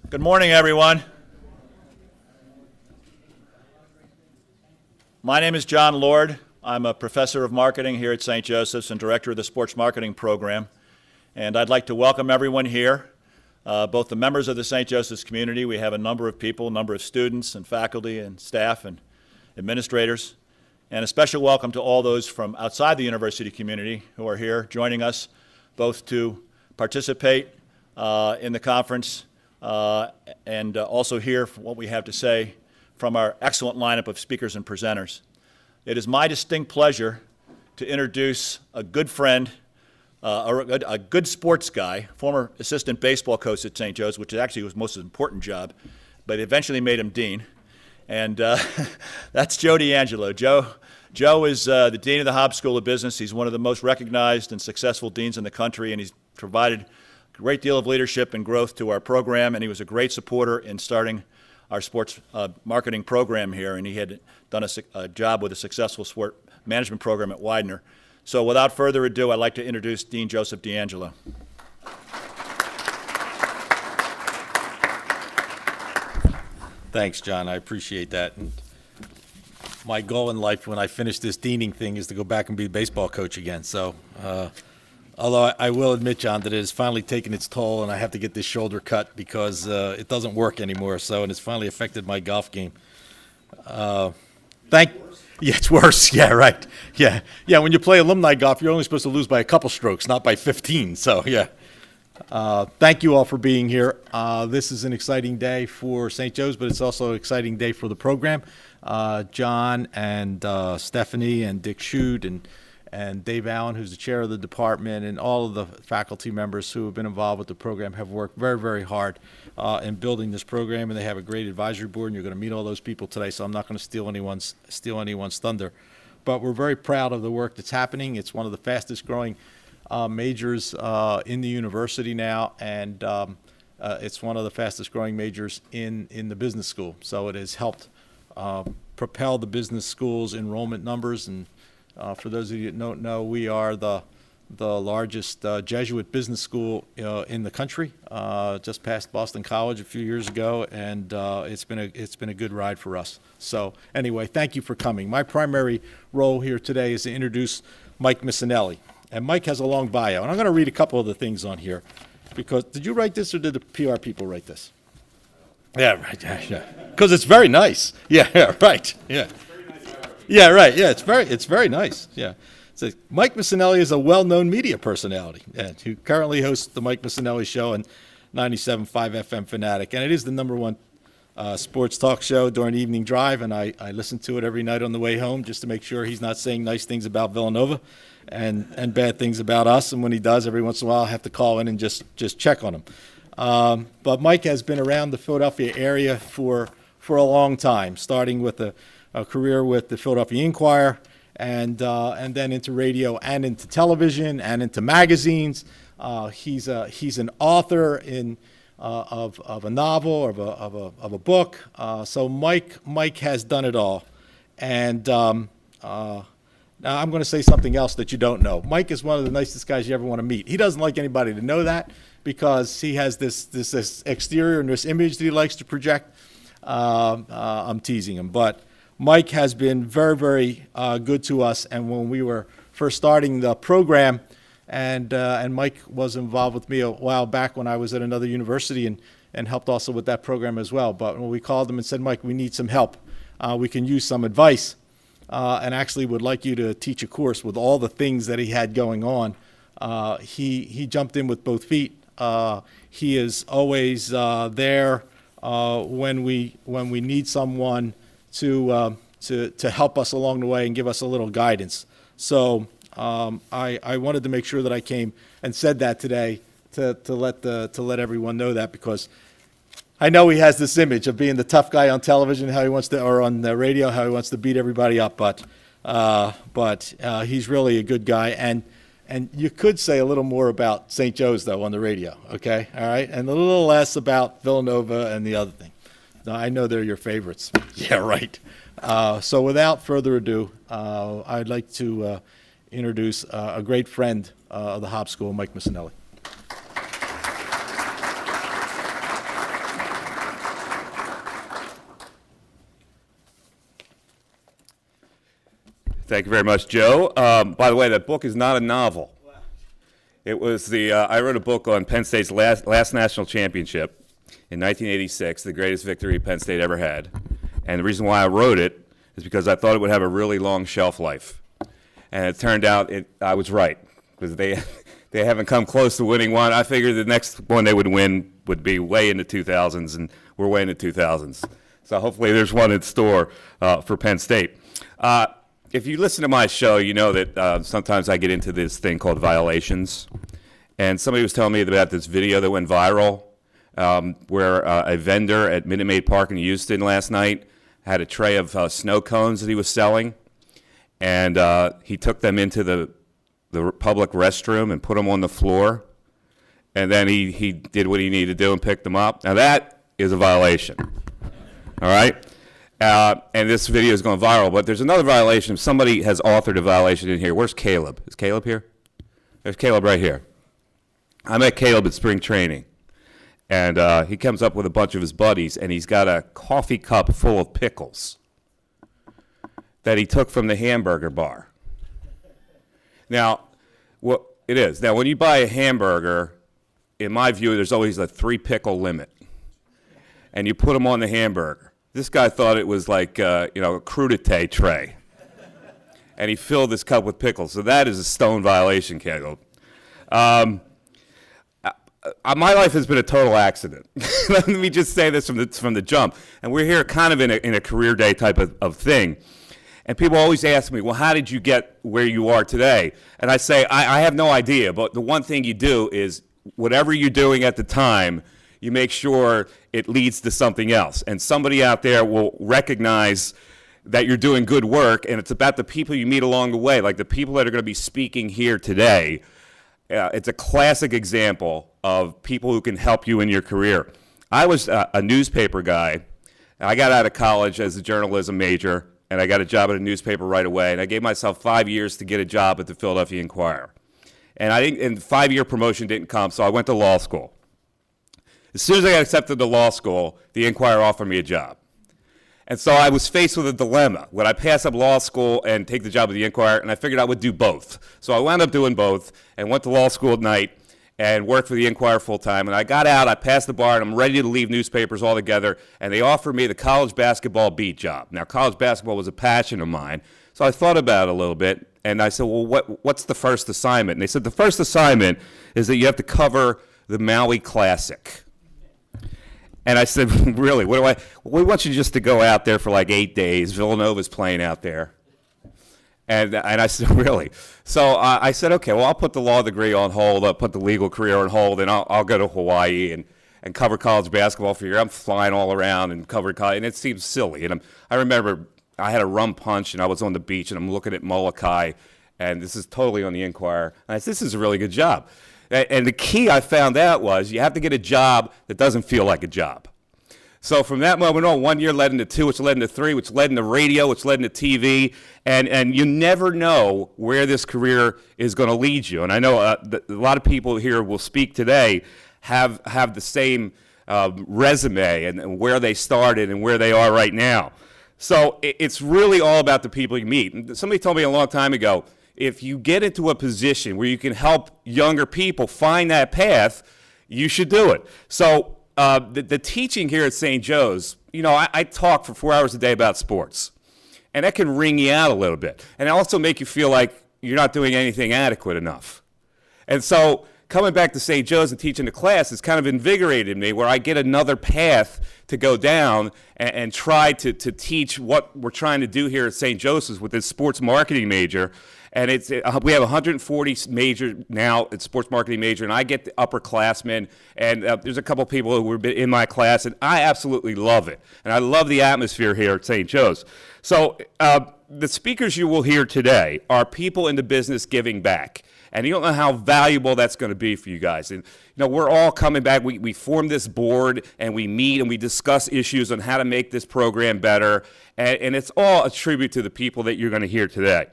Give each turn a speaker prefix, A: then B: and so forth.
A: Good morning, everyone. My name is John Lord. I'm a professor of marketing here at St. Joseph's and director of the sports marketing program. And I'd like to welcome everyone here, both the members of the St. Joseph's community. We have a number of people, a number of students and faculty and staff and administrators. And a special welcome to all those from outside the university community who are here joining us both to participate in the conference and also hear what we have to say from our excellent lineup of speakers and presenters. It is my distinct pleasure to introduce a good friend, a good sports guy, former assistant baseball coach at St. Joe's, which actually was most important job, but eventually made him dean. And that's Joe D'Angelo. Joe is the dean of the Hobbs School of Business. He's one of the most recognized and successful deans in the country, and he's provided a great deal of leadership and growth to our program, and he was a great supporter in starting our sports marketing program here, and he had done a job with a successful sport management program at Widener. So without further ado, I'd like to introduce Dean Joseph D'Angelo.
B: Thanks, John. I appreciate that. And my goal in life when I finish this deaning thing is to go back and be a baseball coach again. So, although I will admit, John, that it has finally taken its toll and I have to get this shoulder cut because it doesn't work anymore. So, and it's finally affected my golf game. Yeah, it's worse. Yeah, right. Yeah. When you play alumni golf, you're only supposed to lose by a couple strokes, not by 15. So, yeah. Thank you all for being here. This is an exciting day for St. Joe's, but it's also an exciting day for the program. John and Stephanie and Dick Shute and Dave Allen, who's the chair of the department, and all of the faculty members who have been involved with the program have worked very, very hard in building this program, and they have a great advisory board, and you're going to meet all those people today, so I'm not going to steal anyone's thunder. But we're very proud of the work that's happening. It's one of the fastest growing majors in the university now, and it's one of the fastest growing majors in the business school. So it has helped propel the business school's enrollment numbers. And for those of you that don't know, we are the largest Jesuit business school in the country. Just passed Boston College a few years ago, and it's been a good ride for us. So anyway, thank you for coming. My primary role here today is to introduce Mike Missanelli. And Mike has a long bio, and I'm going to read a couple of the things on here. Because did you write this, or did the PR people write this? Yeah, right. Yeah. Because it's very nice. Yeah, right. Yeah. Yeah, right. Yeah, it's very nice. Yeah. It says Mike Missanelli is a well-known media personality, who currently hosts the Mike Missanelli Show on 97.5 FM-Fanatic, and it is the #1 sports talk show during the evening drive, and I listen to it every night on the way home just to make sure he's not saying nice things about Villanova and bad things about us. And when he does, every once in a while, I have to call in and just check on him. But Mike has been around the Philadelphia area for a long time, starting with a career with the Philadelphia Inquirer, and then into radio and into television and into magazines. He's an author of a novel or of a book. So Mike has done it all, and now I'm going to say something else that you don't know. Mike is one of the nicest guys you ever want to meet. He doesn't like anybody to know that because he has this exterior and this image that he likes to project. I'm teasing him, but Mike has been very, very good to us. And when we were first starting the program, and Mike was involved with me a while back when I was at another university and helped also with that program as well. But when we called him and said, Mike, we need some help. We can use some advice. And actually would like you to teach a course with all the things that he had going on. He jumped in with both feet. He is always there when we need someone to help us along the way and give us a little guidance. So I wanted to make sure that I came and said that today to let everyone know that, because I know he has this image of being the tough guy on television, how he wants to, or on the radio, how he wants to beat everybody up. But he's really a good guy, and you could say a little more about St. Joe's though on the radio, okay? All right, and a little less about Villanova and the other thing. Now, I know they're your favorites. Yeah, right. So without further ado, I'd like to introduce a great friend of the Hobbs School, Mike Missanelli.
C: Thank you very much, Joe. By the way, that book is not a novel. It was I wrote a book on Penn State's last national championship in 1986, the greatest victory Penn State ever had. And the reason why I wrote it is because I thought it would have a really long shelf life. And it turned out I was right, because they haven't come close to winning one. I figured the next one they would win would be way in the 2000s, and we're way in the 2000s. So hopefully there's one in store for Penn State. If you listen to my show, you know that sometimes I get into this thing called violations. And somebody was telling me about this video that went viral where a vendor at Minute Maid Park in Houston last night had a tray of snow cones that he was selling. And he took them into the public restroom and put them on the floor. And then he did what he needed to do and picked them up. Now that is a violation. All right? And this video is going viral, but there's another violation. Somebody has authored a violation in here. Where's Caleb? Is Caleb here? There's Caleb right here. I met Caleb at spring training, and he comes up with a bunch of his buddies, and he's got a coffee cup full of pickles that he took from the hamburger bar. Now, what it is. Now, when you buy a hamburger, in my view, there's always a 3-pickle limit, and you put them on the hamburger. This guy thought it was like, a crudité tray. And he filled this cup with pickles. So that is a stone violation, Caleb. My life has been a total accident. Let me just say this from the jump. And we're here kind of in a career day type of thing. And people always ask me, well, how did you get where you are today? And I say, I have no idea. But the one thing you do is whatever you're doing at the time, you make sure it leads to something else. And somebody out there will recognize that you're doing good work, and it's about the people you meet along the way, like the people that are going to be speaking here today. It's a classic example of people who can help you in your career. I was a newspaper guy. I got out of college as a journalism major, and I got a job at a newspaper right away, and I gave myself 5 years to get a job at the Philadelphia Inquirer. And the 5-year promotion didn't come, so I went to law school. As soon as I got accepted to law school, the Inquirer offered me a job. And so I was faced with a dilemma. Would I pass up law school and take the job at the Inquirer? And I figured I would do both. So I wound up doing both and went to law school at night and worked for the Inquirer full time. And I got out, I passed the bar, and I'm ready to leave newspapers altogether. And they offered me the college basketball beat job. Now, college basketball was a passion of mine. So I thought about it a little bit. And I said, well, what's the first assignment? And they said, the first assignment is that you have to cover the Maui Classic. And I said, really, we want you just to go out there for like 8 days. Villanova's playing out there. And I said, really? So I said, okay, well, I'll put the law degree on hold. I'll put the legal career on hold, and I'll go to Hawaii and cover college basketball for a year. I'm flying all around and covering college, and it seems silly. And I remember I had a rum punch, and I was on the beach, and I'm looking at Molokai, and this is totally on the Inquirer. And I said, this is a really good job. And the key I found out was you have to get a job that doesn't feel like a job. So from that moment on, 1 year led into 2, which led into 3, which led into radio, which led into TV, and you never know where this career is going to lead you. And I know a lot of people here will speak today have the same resume and where they started and where they are right now. So it's really all about the people you meet. Somebody told me a long time ago, if you get into a position where you can help younger people find that path, you should do it. So the teaching here at St. Joe's, I talk for 4 hours a day about sports, and that can wring you out a little bit, and also make you feel like you're not doing anything adequate enough. And so coming back to St. Joe's and teaching the class has kind of invigorated me, where I get another path to go down and try to teach what we're trying to do here at St. Joseph's with this sports marketing major. And we have 140 major now at sports marketing major, and I get the upperclassmen, and there's a couple people who were in my class, and I absolutely love it. And I love the atmosphere here at St. Joe's. So the speakers you will hear today are people in the business giving back. And you don't know how valuable that's going to be for you guys. And we're all coming back. We form this board, and we meet, and we discuss issues on how to make this program better. And it's all a tribute to the people that you're going to hear today.